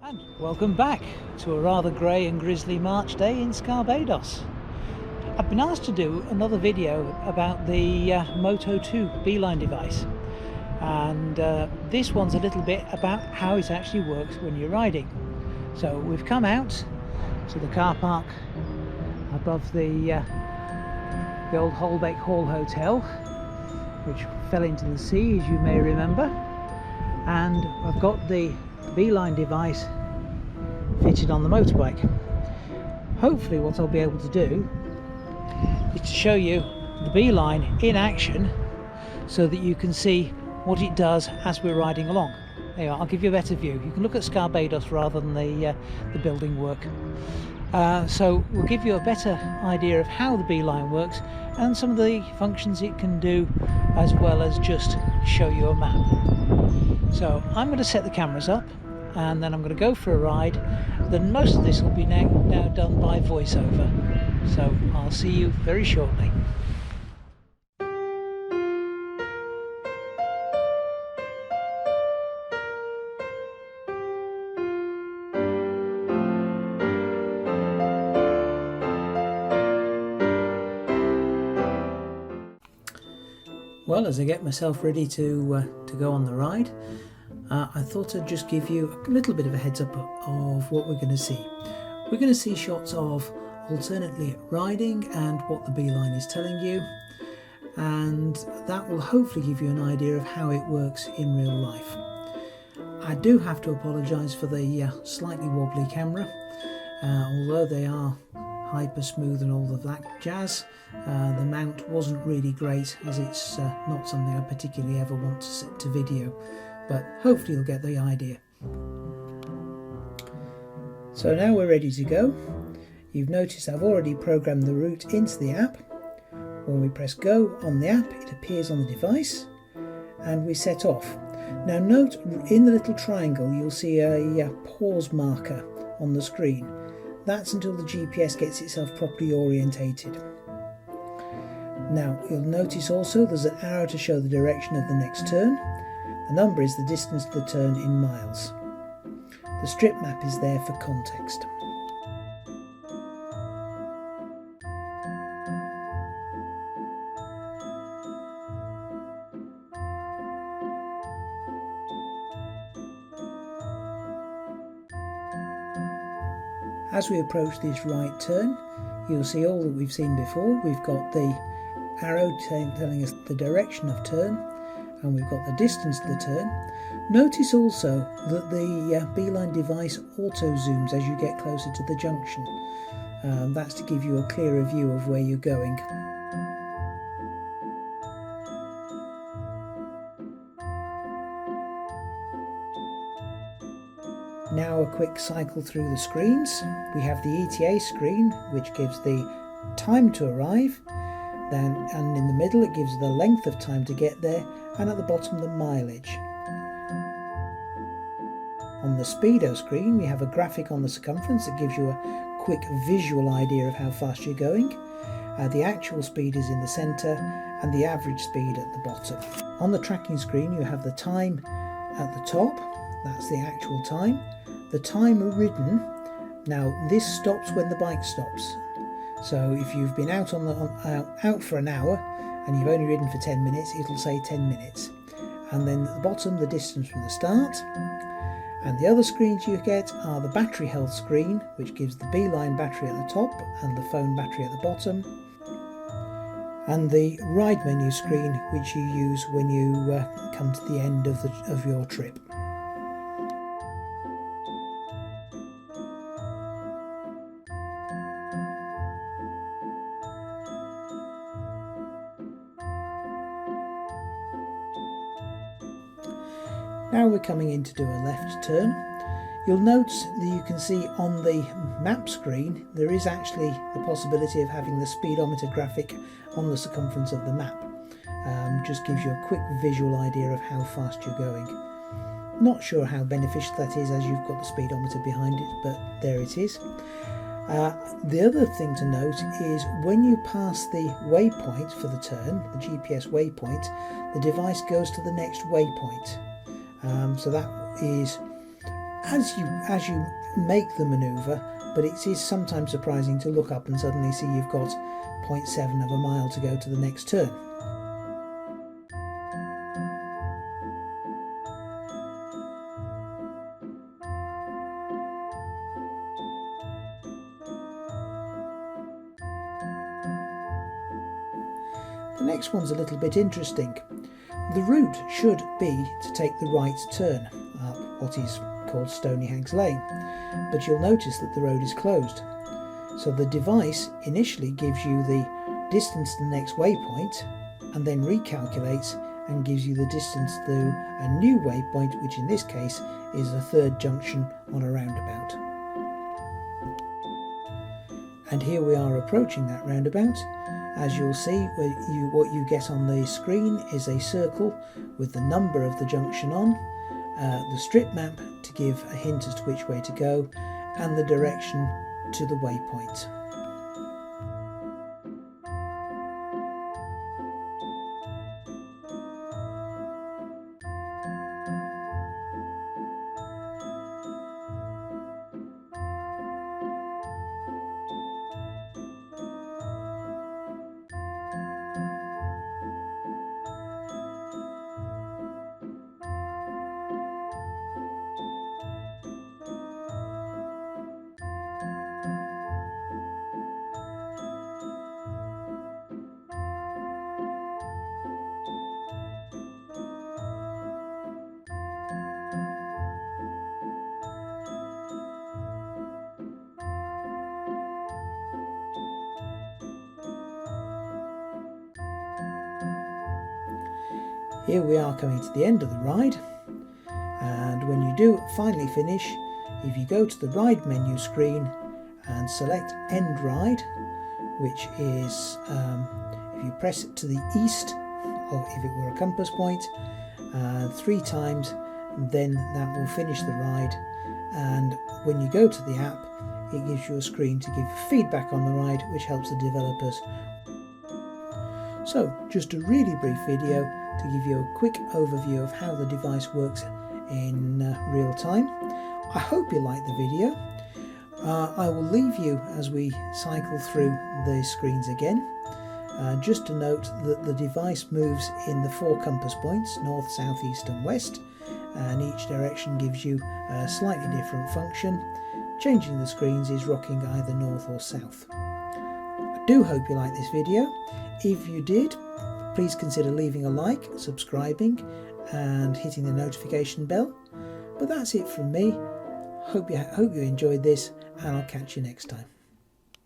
And welcome back to a rather grey and grisly March day in Barbados. I've been asked to do another video about the Moto II beeline device, and this one's a little bit about how it actually works when you're riding. So we've come out to the car park above the old Holbeck Hall Hotel, which fell into the sea, as you may remember, and I've got the beeline device fitted on the motorbike. Hopefully what I'll be able to do is to show you the beeline in action so that you can see what it does as we're riding along. There you are, I'll give you a better view. You can look at Barbados rather than the building work. So we'll give you a better idea of how the beeline works and some of the functions it can do, as well as just show you a map. So I'm going to set the cameras up and then I'm going to go for a ride. Then most of this will be now done by voiceover. So I'll see you very shortly. Well, as I get myself ready to go on the ride, I thought I'd just give you a little bit of a heads up of what we're going to see. We're going to see shots of alternately riding and what the beeline is telling you, and that will hopefully give you an idea of how it works in real life. I do have to apologise for the slightly wobbly camera, although they are hyper smooth and all of that jazz. The mount wasn't really great, as it's not something I particularly ever want to set to video, but hopefully you'll get the idea. So now we're ready to go. You've noticed I've already programmed the route into the app. When we press go on the app, it appears on the device and we set off. Now note, in the little triangle you'll see a pause marker on the screen. That's until the GPS gets itself properly orientated. Now you'll notice also there's an arrow to show the direction of the next turn. The number is the distance to the turn in miles. The strip map is there for context. As we approach this right turn, you'll see all that we've seen before. We've got the arrow telling us the direction of turn, and we've got the distance to the turn. Notice also that the beeline device auto zooms as you get closer to the junction. That's to give you a clearer view of where you're going. Now a quick cycle through the screens. We have the ETA screen, which gives the time to arrive, and in the middle it gives the length of time to get there, and at the bottom the mileage. On the speedo screen we have a graphic on the circumference that gives you a quick visual idea of how fast you're going. The actual speed is in the centre and the average speed at the bottom. On the tracking screen you have the time at the top, that's the actual time. The time ridden, now this stops when the bike stops. So if you've been out out for an hour and you've only ridden for 10 minutes, it'll say 10 minutes. And then at the bottom, the distance from the start. And the other screens you get are the battery health screen, which gives the beeline battery at the top and the phone battery at the bottom. And the ride menu screen, which you use when you come to the end of your trip. Now we're coming in to do a left turn. You'll notice that you can see on the map screen there is actually the possibility of having the speedometer graphic on the circumference of the map. Just gives you a quick visual idea of how fast you're going. Not sure how beneficial that is as you've got the speedometer behind it, but there it is. The other thing to note is when you pass the waypoint for the turn, the GPS waypoint, the device goes to the next waypoint. So that is as you make the manoeuvre, but it is sometimes surprising to look up and suddenly see you've got 0.7 of a mile to go to the next turn. The next one's a little bit interesting. The route should be to take the right turn up what is called Stony Hags Lane, but you'll notice that the road is closed. So the device initially gives you the distance to the next waypoint and then recalculates and gives you the distance to a new waypoint, which in this case is the third junction on a roundabout. And here we are approaching that roundabout. As you'll see, what you get on the screen is a circle with the number of the junction on, the strip map to give a hint as to which way to go, and the direction to the waypoint. Here we are coming to the end of the ride, and when you do finally finish, if you go to the ride menu screen and select End Ride, which is, if you press it to the east, or if it were a compass point, 3 times, then that will finish the ride. And when you go to the app, it gives you a screen to give feedback on the ride, which helps the developers. So, just a really brief video to give you a quick overview of how the device works in real time. I hope you liked the video. I will leave you as we cycle through the screens again. Just to note that the device moves in the 4 compass points, north, south, east and west, and each direction gives you a slightly different function. Changing the screens is rocking either north or south. I do hope you liked this video. If you did, please consider leaving a like, subscribing and hitting the notification bell. But that's it from me. Hope you enjoyed this, and I'll catch you next time.